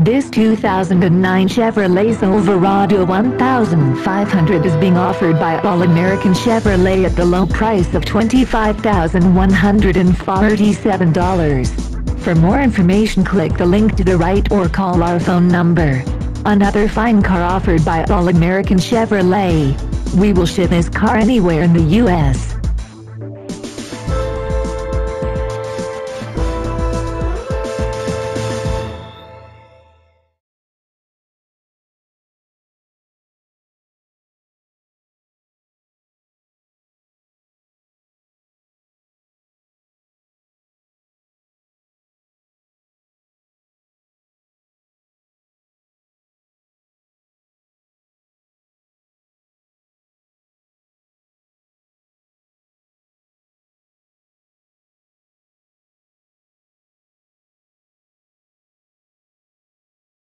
This 2009 Chevrolet Silverado 1500 is being offered by All American Chevrolet at the low price of $25,147. For more information, click the link to the right or call our phone number. Another fine car offered by All American Chevrolet. We will ship this car anywhere in the U.S.